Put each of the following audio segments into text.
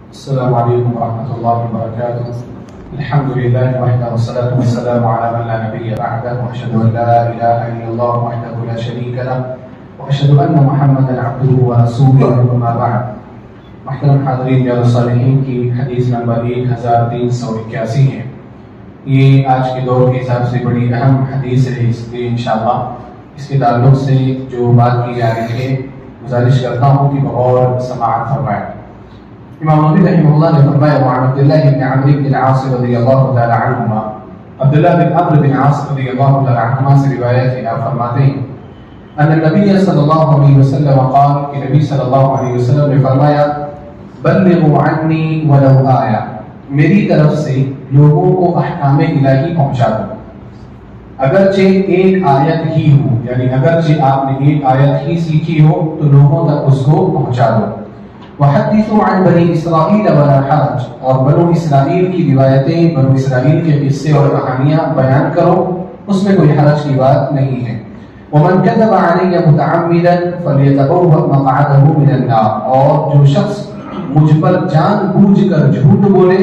السلام عليكم ورحمة الله وبركاته. الحمد لله وحده والصلاة والسلام على من لا نبي بعده، وأشهد أن لا إله إلا الله وحده لا شريك له، وأشهد أن محمدا عبده ورسوله. أما بعد، محترم حاضرین ریاض الصالحین کی حدیث نمبر 1381 ہے. یہ آج کے دور کے حساب سے بڑی اہم حدیث ہے، اس لیے انشاءاللہ اس کے تعلق سے جو بات کی جا رہی ہے گزارش کرتا ہوں کہ بغور سماعت فرمائیں. امام نووی رحمہ اللہ نے فرمایا وعن عبداللہ بن عمرو بن العاص رضی اللہ تعالی عنہما، عبداللہ بن عمرو بن عاص رضی اللہ تعالی عنہما سے روایت ہے، آپ فرماتے ہیں ان النبی صلی اللہ علیہ وسلم قال کہ نبی صلی اللہ علیہ وسلم نے فرمایا بلغوا عنی ولو آیہ، میری طرف سے لوگوں کو احکام الہی پہنچا دو، اگرچہ ایک آیت ہی ہو، یعنی اگرچہ آپ نے ایک آیت ہی سیکھی ہو تو لوگوں تک اس کو پہنچا دو. وحدثوا عن بنی اسرائیل ولا حرج، اور بنو اسرائیل کی روایتیں، بنو اسرائیل کے قصے اور کہانیاں بیان کرو، اس میں کوئی حرج کی بات نہیں ہے. ومن كذب علي متعمدا فليتبوأ مقعده من النار، اور جو شخص مجھ پر جان بوجھ کر جھوٹ بولے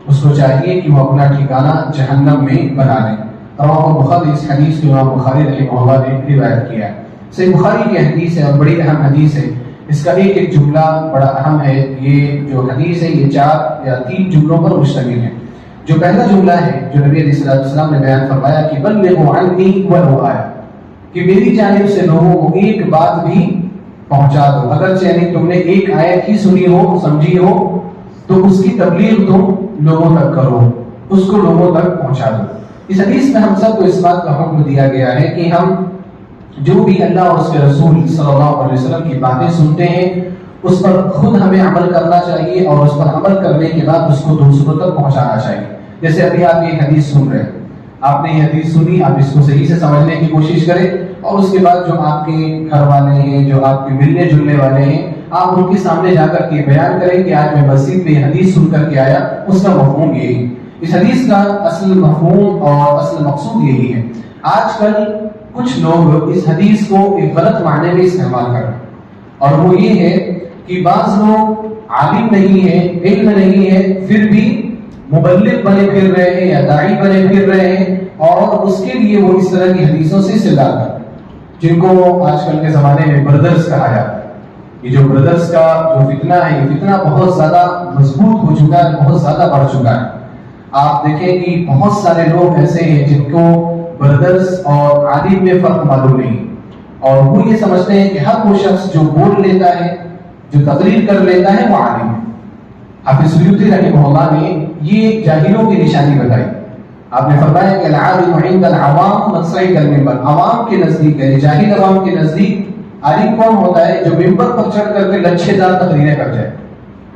اس کو چاہیے کہ وہ اپنا ٹھکانہ جہنم میں بنا لے. رواہ البخاری، اس حدیث کو امام بخاری رحمہ اللہ نے روایت کیا ہے. صحیح بخاری کی حدیث ہے اور بڑی اہم حدیث ہے. اس کا ایک ایک جملہ بڑا اہم ہے. یہ جو حدیث ہے یہ 4 یا 3 جملوں پر مشتمل ہے. جو پہلا جملہ ہے جو نبی علیہ السلام نے بیان فرمایا کہ بلغوا عنی ولو آیہ، کہ میری جانب سے لوگوں کو ایک بات بھی پہنچا دو، اگرچہ یعنی تم نے ایک آیت ہی سنی ہو، سمجھی ہو، تو اس کی تبلیغ تم لوگوں تک کرو، اس کو لوگوں تک پہنچا دو. اس حدیث میں ہم سب کو اس بات کا حکم دیا گیا ہے کہ ہم جو بھی اللہ اور اس کے رسول صلی اللہ علیہ وسلم کی باتیں سنتے ہیں اس پر خود ہمیں عمل کرنا چاہیے، اور اس پر عمل کرنے کے بعد اس کو دوسروں تک پہنچانا چاہیے. جیسے ابھی آپ یہ حدیث سن رہے ہیں، آپ نے یہ حدیث سنی، آپ اس کو صحیح سے سمجھنے کی کوشش کریں، اور اس کے بعد جو آپ کے گھر والے ہیں، جو آپ کے ملنے جلنے والے ہیں، آپ ان کے سامنے جا کر کے بیان کریں کہ آج میں مسجد میں یہ حدیث سن کر کے آیا، اس کا مفہوم یہی. اس حدیث کا اصل مفہوم اور اصل مقصود یہی ہے. آج کل کچھ لوگ اس حدیث کو ایک غلط معنی میں استعمال کر رہے ہیں، اور وہ یہ ہے کہ بعض لوگ عالم نہیں ہیں، علم نہیں ہے، پھر بھی مبلغ بنے پھر رہے ہیں یا داعی بنے پھر رہے ہیں، اور اس کے لیے وہ اس طرح کی حدیثوں سے استدلال کرتے ہیں جن کو آج کل کے زمانے میں بردرز کہا جاتا ہے. یہ جو بردرز کا جو فتنہ ہے، یہ فتنہ بہت زیادہ مضبوط ہو چکا ہے، بہت زیادہ بڑھ چکا ہے. آپ دیکھیں کہ بہت سارے لوگ ایسے ہیں جن کو بردرز اور عالم میں فرق معلوم نہیں، اور وہ یہ سمجھتے ہیں کہ ہر وہ شخص جو بول لیتا ہے، جو تقریر کر لیتا ہے، وہ عالم ہے. حافظ سیوطی رحمہ اللہ نے یہ جاہلوں کی نشانی بتائی. آپ نے فرمایا کہ العالم عند العوام من صعد المنبر، عوام کے نزدیک ہے، جاہل عوام کے نزدیک عالم کون ہوتا ہے؟ جو ممبر پر چڑھ کر کے لچھے دار تقریریں کر جائے،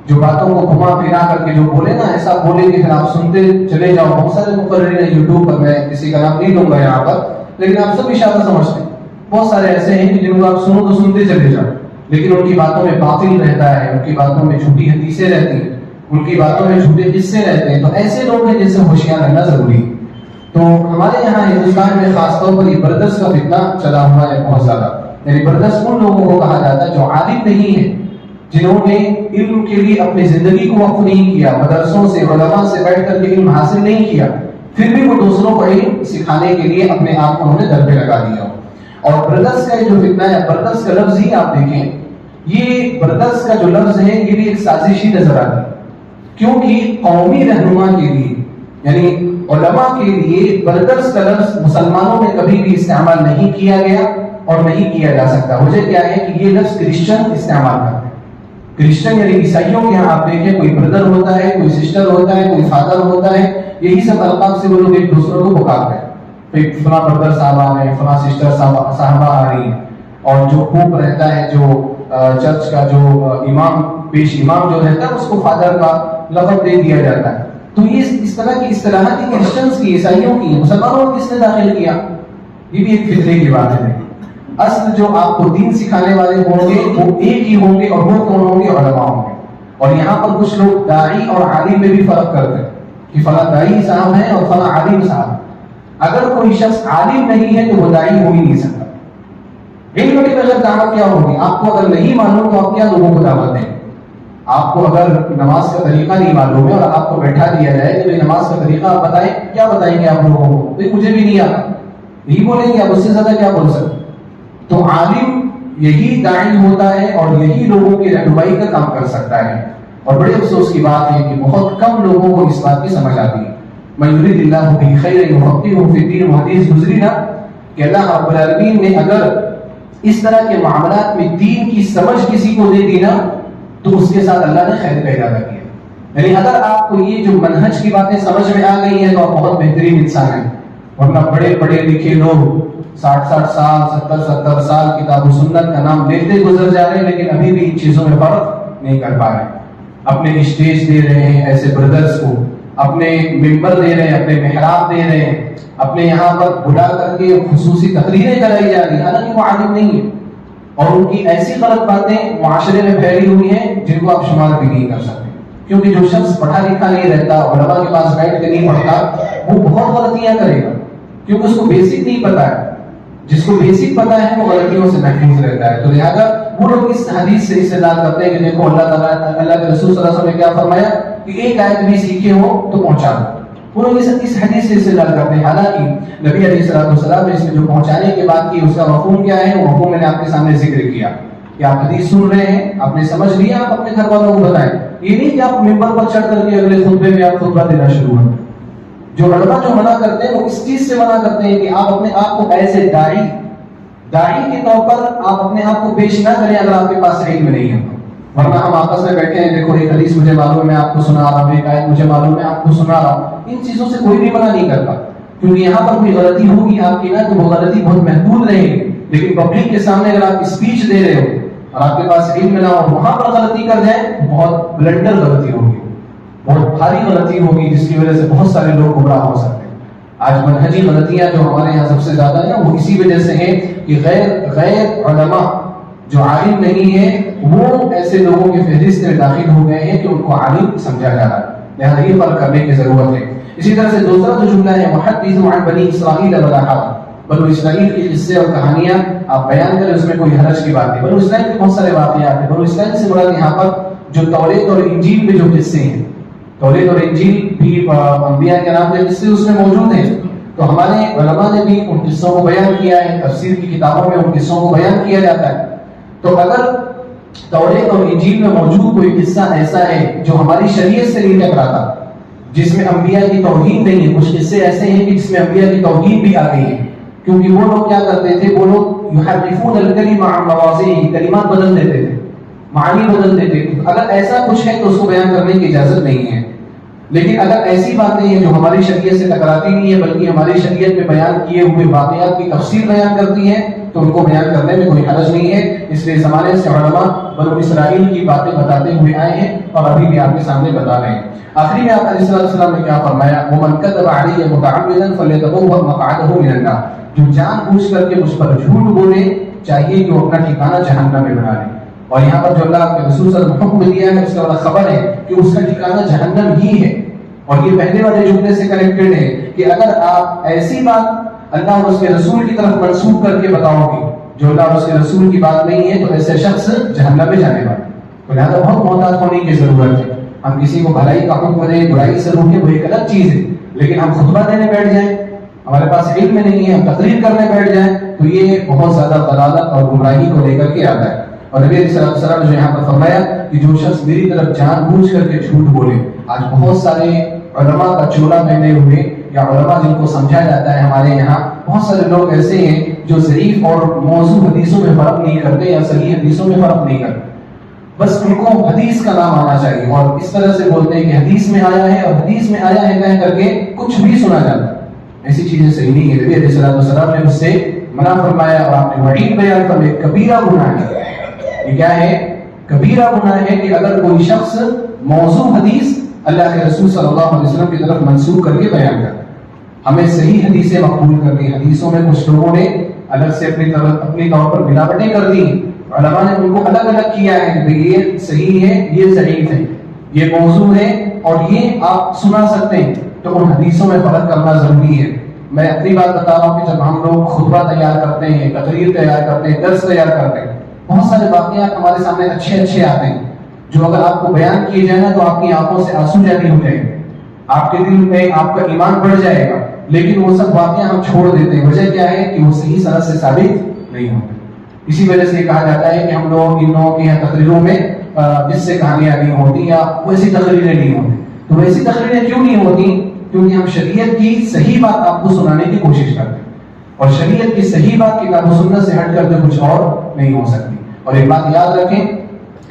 جو باتوں کو گھما پھرا کر کے جو بولے نا، ایسا بولے کہ پھر آپ سنتے چلے جاؤ. بہت سارے مقررین ہیں یوٹیوب پر، میں کسی کا نام نہیں لوں گا یہاں پر، لیکن آپ سب اشارہ سمجھتے ہیں. بہت سارے ایسے ہیں کہ جن کو آپ سنو تو سنتے چلے جاؤ، لیکن ان کی باتوں میں باطل رہتا ہے، ان کی باتوں میں جھوٹی حدیثیں رہتی ہیں، ان کی باتوں میں جھوٹے قصے رہتے ہیں. تو ایسے لوگ ہیں جن سے ہوشیار رہنا ضروری ہے. تو ہمارے یہاں ہندوستان میں خاص طور پر یہ بردرز کا فتنہ چلا ہوا ہے بہت زیادہ. یعنی بردرز ان لوگوں کو کہا جاتا ہے جو عالم نہیں ہے، جنہوں نے علم کے لیے اپنی زندگی کو وقف نہیں کیا، مدرسوں سے علماء سے بیٹھ کر کے علم حاصل نہیں کیا، پھر بھی وہ دوسروں کو علم سکھانے کے لیے اپنے آپ کو انہوں نے در پہ لگا دیا. اور بردرز کا یہ جو فتنہ ہے، بردرز کا لفظ ہی آپ دیکھیں، یہ بردرز کا جو لفظ ہے یہ بھی ایک سازش ہی نظر آتی ہے، کیونکہ قومی رہنما کے لیے یعنی علماء کے لیے بردرز کا لفظ مسلمانوں میں کبھی بھی استعمال نہیں کیا گیا اور نہیں کیا جا سکتا. وجہ کیا ہے کہ یہ لفظ کرسچن استعمال کرتے ہیں. کرسچن یعنی عیسائیوں کے یہاں آپ دیکھیں کوئی بردر ہوتا ہے، کوئی سسٹر ہوتا ہے، کوئی فادر ہوتا ہے، یہی سب القاب سے وہ لوگ ایک دوسروں کو پکارتے ہیں. فلاں بردر صاحب آ رہے ہیں، فلاں سسٹر صاحبہ آ رہی ہیں. اور جو پوپ رہتا ہے، جو چرچ کا جو امام، پیش امام جو رہتا ہے، اس کو فادر کا لقب دے دیا جاتا ہے. تو یہ اس طرح کی اصطلاحات کرسچنز کی، عیسائیوں کی، مسلمانوں کو کس نے داخل کیا؟ یہ بھی ایک فتنے کی بات ہے. اصل جو آپ کو دین سکھانے والے ہوں گے وہ ایک ہی ہوں گے، اور وہ کون ہوں گے؟ علماء ہوں گے. اور یہاں پر کچھ لوگ داعی اور عالم میں بھی فرق کرتے ہیں کہ فلاں داعی صاحب ہیں اور فلاں عالم صاحب. اگر کوئی شخص عالم نہیں ہے تو وہ داعی ہو ہی نہیں سکتا. علم کے بغیر دعوت کیا ہوگی؟ آپ کو اگر نہیں معلوم تو آپ کیا لوگوں کو دعوت دیں؟ آپ کو اگر نماز کا طریقہ نہیں معلوم ہے اور آپ کو بیٹھا دیا جائے کہ بھائی نماز کا طریقہ آپ بتائیں، کیا بتائیں گے آپ لوگوں کو؟ بھائی مجھے بھی نہیں آتا، یہی بولیں گے، آپ اس سے زیادہ کیا بول سکتے؟ تو عالم یہی داعی ہوتا ہے اور یہی لوگوں کی رہنمائی کا کام کر سکتا ہے. اور بڑے افسوس کی بات ہے کہ بہت کم لوگوں کو اس بات کی سمجھ آتی ہے. من یرید اللہ بہ خیرا یفقہہ فی الدین، وہ حدیث گزری نا کہ اللہ رب العالمین نے اگر اس طرح کے معاملات میں دین کی سمجھ کسی کو دے دی نا تو اس کے ساتھ اللہ نے خیر کا ارادہ کیا. یعنی اگر آپ کو یہ جو منہج کی باتیں سمجھ میں آ گئی ہیں تو آپ بہت بہترین انسان ہیں. ورنہ بڑے پڑھے لکھے لوگ 60 سال 70 سال کتاب و سنت کا نام لیتے گزر جا رہے ہیں لیکن ابھی بھی ان چیزوں میں فرق نہیں کر پا رہے. اپنے اسٹیج دے رہے ہیں ایسے بردرز کو، اپنے ممبر دے رہے ہیں، اپنے محراب دے رہے ہیں، اپنے یہاں پر بلا کر کے خصوصی تقریریں کرائی جا رہی ہیں، حالانکہ وہ عالم نہیں ہے. اور ان کی ایسی غلط باتیں معاشرے میں پھیلی ہوئی ہیں جن کو آپ شمار بھی نہیں کر سکتے. کیونکہ جو شخص پڑھا لکھا نہیں رہتا، علماء کے پاس بیٹھ کے نہیں پڑھتا، وہ بہت غلطیاں کرے گا کیونکہ اس کو بیسک نہیں پتا ہے. جس کو بیسک پتا ہے وہ غلطیوں سے محفوظ رہتا ہے. تو لہٰذا وہ لوگ اس حدیث سے استدلال کرتے ہیں کہ دیکھو اللہ تعالیٰ، اللہ کے رسول صلی اللہ علیہ وسلم نے کیا فرمایا کہ ایک آیت بھی سیکھے ہو تو پہنچا دو. وہ لوگ اس حدیث سے استدلال کرتے ہیں. حالانکہ نبی علیہ السلام نے اس میں جو پہنچانے کی بات کی اس کا مفہوم کیا ہے، وہ مفہوم میں نے آپ کے سامنے ذکر کیا کہ آپ حدیث سن رہے ہیں، آپ نے سمجھ لیا، آپ اپنے گھر والوں کو بتائیں. یہ نہیں کہ آپ ممبر پر چڑھ کر کے اگلے خطبے میں آپ خطبہ دینا شروع کریں. جو علماء جو منع کرتے ہیں وہ اس چیز سے منع کرتے ہیں کہ آپ اپنے آپ کو ایسے داعی کے طور پر آپ اپنے آپ کو پیش نہ کریں اگر آپ کے پاس علم نہیں ہے. ورنہ ہم آپس میں بیٹھے ہیں، دیکھو ایک حدیث مجھے معلوم ہے میں آپ کو سنا رہا ہوں، ایک آیت مجھے معلوم ہے آپ کو سنا رہا ہوں. ان چیزوں سے کوئی بھی منع نہیں کرتا کیونکہ یہاں پر کوئی غلطی ہوگی آپ کی نا تو وہ غلطی بہت محدود رہے گی. لیکن پبلک کے سامنے اگر آپ اسپیچ دے رہے ہو اور آپ کے پاس علم نہ ہو، وہاں پر غلطی کر جائیں تو بہت بلنڈر غلطی ہوگی، بہت بھاری غلطی ہوگی جس کی وجہ سے بہت سارے لوگ گمراہ ہو سکتے ہیں. آج منہجی غلطیاں جو ہمارے یہاں سب سے زیادہ ہیں وہ اسی وجہ سے ہیں کہ غیر علماء جو عالم نہیں ہے وہ ایسے لوگوں کے فہرست میں داخل ہو گئے ہیں کہ ان کو عالم سمجھا جا رہا ہے. لہٰذا یہ فرق کرنے کی ضرورت ہے. اسی طرح سے دوسرا جو جملہ ہے محدثوا عن بنی اسرائیل ولا حرج، بنو اسرائیل کے قصے اور کہانیاں آپ بیان کریں، اس میں کوئی حرج کی بات نہیں. بنو اسرائیل کے بہت سارے واقعات ہیں. بنو اسرائیل سے مراد یہاں پر جو توریت اور انجیل میں جو قصے ہیں، توریت اور انجیل بھی انبیاء کے نام کے قصے اس میں موجود ہیں. تو ہمارے علماء نے بھی ان قصوں کو بیان کیا ہے، تفسیر کی کتابوں میں ان قصوں کو بیان کیا جاتا ہے. تو اگر توریت اور انجیل میں موجود کوئی قصہ ایسا ہے جو ہماری شریعت سے نہیں ٹکراتا، جس میں انبیاء کی توہین نہیں ہے، کچھ قصے ایسے ہیں کہ جس میں انبیاء کی توہین بھی آ گئی ہے، کیونکہ وہ لوگ کیا کرتے تھے، وہ لوگ یحرفون الکلم عن مواضعہ، کلمات بدل دیتے تھے، معنی بدل دیتے تھے. اگر ایسا کچھ ہے تو اس کو بیان کرنے کی اجازت نہیں ہے. لیکن اگر ایسی باتیں ہیں جو ہماری شریعت سے ٹکراتی نہیں ہے بلکہ ہماری شریعت میں بیان کیے ہوئے واقعات کی تفصیل بیان کرتی ہیں تو ان کو بیان کرنے میں کوئی حرج نہیں ہے. اس لیے زمانے سے علماء بنو اسرائیل کی باتیں بتاتے ہوئے آئے ہیں اور ابھی بھی آپ کے سامنے بتا رہے ہیں. آخری میں آپ علیہ السلام نے کیا فرمایا، وَمَنْ كَذَبَ عَلَيَّ مُتَعَمِّدًا فَلْيَتَبَوَّأْ مَقْعَدَهُ مِنَ النَّارِ، جو جان بوجھ کر کے مجھ پر جھوٹ بولے چاہیے کہ وہ اپنا ٹھکانہ جہنم میں بنا لے. اور یہاں پر جو اللہ کے رسول صلی اللہ علیہ وسلم حکم دیا ہے اس کا خبر ہے کہ اس کا ٹھکانہ جہنم ہی ہے. اور یہ پہلے والے جملے سے کنیکٹڈ ہے کہ اگر آپ ایسی بات اللہ اور اس کے رسول کی طرف منسوخ کر کے بتاؤ گے جو اللہ اور اس کے رسول کی بات نہیں ہے تو ایسے شخص جہنم میں جانے والا. تو لہٰذا بہت محتاط ہونے کی ضرورت ہے. ہم کسی کو بھلائی کا حکم دیں، برائی سے روکیں، وہ ایک الگ چیز ہے. لیکن ہم خطبہ دینے بیٹھ جائیں، ہمارے پاس علم نہیں ہے، ہم تقریر کرنے بیٹھ جائیں تو یہ بہت زیادہ ضلالت اور گمراہی کو لے کر کے آتا ہے. اور نبی علیہ السلام نے جو یہاں پر فرمایا کہ جو شخص میری طرف جان بوجھ کر کے جھوٹ بولے. آج بہت سارے علماء کا چولا پہنے ہوئے یا علماء جن کو سمجھا جاتا ہے ہمارے یہاں، بہت سارے لوگ ایسے ہیں جو ضعیف اور موضوع حدیثوں میں فرق نہیں کرتے یا صحیح حدیثوں میں فرق نہیں کرتے. بس ان کو حدیث کا نام آنا چاہیے اور اس طرح سے بولتے ہیں کہ حدیث میں آیا ہے اور حدیث میں آیا ہے کہہ کر کے کچھ بھی سنا جاتا ہے. ایسی چیزیں صحیح نہیں ہے. نبی علیہ السلام نے اس سے منع فرمایا اور آپ نے وعید بیان فرمایا. کبیرہ گناہ ہے. یہ کیا ہے؟ کبیرہ گناہ ہے کہ اگر کوئی شخص موضوع حدیث اللہ کے رسول صلی اللہ علیہ وسلم کی طرف منسوخ کر کے بیان کرے. ہمیں صحیح حدیثیں مقبول کر دی. حدیثوں میں کچھ لوگوں نے الگ سے اپنی طور پر ملاوٹیں کر دی. علماء نے ان کو الگ الگ کیا ہے کہ یہ صحیح ہے، یہ ضعیف ہے، یہ موضوع ہے اور یہ آپ سنا سکتے ہیں. تو ان حدیثوں میں فرق کرنا ضروری ہے. میں اپنی بات بتا رہا ہوں کہ جب ہم لوگ خطبہ تیار کرتے ہیں، تقریر تیار کرتے ہیں، درس تیار کرتے ہیں، بہت سارے واقعات ہمارے سامنے اچھے آتے ہیں جو اگر آپ کو بیان کیے جائے نا تو آپ کی آنکھوں سے آنسو جاری ہو جائیں گے، آپ کے دل میں آپ کا ایمان بڑھ جائے گا، لیکن وہ سب واقعہ ہم چھوڑ دیتے ہیں۔ وجہ کیا ہے کہ وہ صحیح سند سے ثابت نہیں ہوتے۔ اسی وجہ سے یہ کہا جاتا ہے کہ ہم لوگ ان لوگوں کی تقریروں میں جس سے کہانیاں نہیں ہوتی یا ویسی تقریریں نہیں ہوتی۔ تو ویسی تقریریں کیوں نہیں ہوتی؟ کیونکہ ہم شریعت کی صحیح بات آپ کو سنانے کی کوشش کرتے ہیں، اور شریعت کی صحیح بات کتاب و سنت سے ہٹ کر کے کچھ اور نہیں ہو سکتی۔ اور ایک بات یاد رکھیں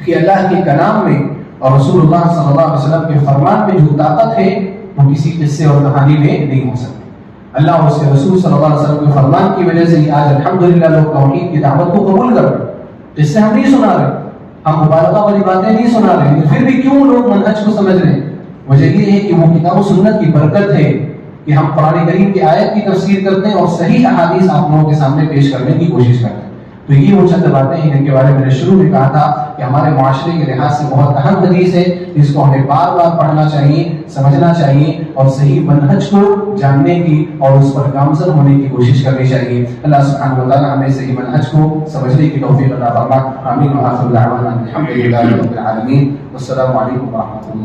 کہ اللہ کے کلام میں اور رسول اللہ صلی اللہ علیہ وسلم کے فرمان میں جو طاقت ہے وہ کسی قصے اور کہانی میں نہیں ہو سکتی۔ اللہ اور اس کے رسول صلی اللہ علیہ وسلم کے فرمان کی وجہ سے آج الحمدللہ لوگ توحید کی دعوت کو قبول کر رہے ہیں۔ جس سے ہم نہیں سنا رہے، ہم مبالغہ والی باتیں نہیں سنا رہے، لیکن پھر بھی کیوں لوگ منہج کو سمجھ رہے ہیں؟ وجہ یہ ہے کہ وہ کتاب و سنت کی برکت ہے کہ ہم قرآن کریم کی آیت کی تفسیر کرتے ہیں اور صحیح احادیث آپ لوگوں کے سامنے پیش کرنے کی کوشش کرتے ہیں۔ تو یہ وہ چند باتیں ہیں جن کے بارے میں نے شروع میں کہا تھا کہ ہمارے معاشرے کے لحاظ سے بہت اہم حدیث ہے، جس کو ہمیں بار بار پڑھنا چاہیے، سمجھنا چاہیے اور صحیح منہج کو جاننے کی اور اس پر گامزن ہونے کی کوشش کرنی چاہیے۔ اللہ سبحانہ و تعالی ہمیں صحیح منہج کو سمجھنے کی توفیق عطا فرمائے۔ آمین۔ وآخر دعوانا الحمدللہ رب العالمین۔ والسلام علیکم ورحمۃ اللہ۔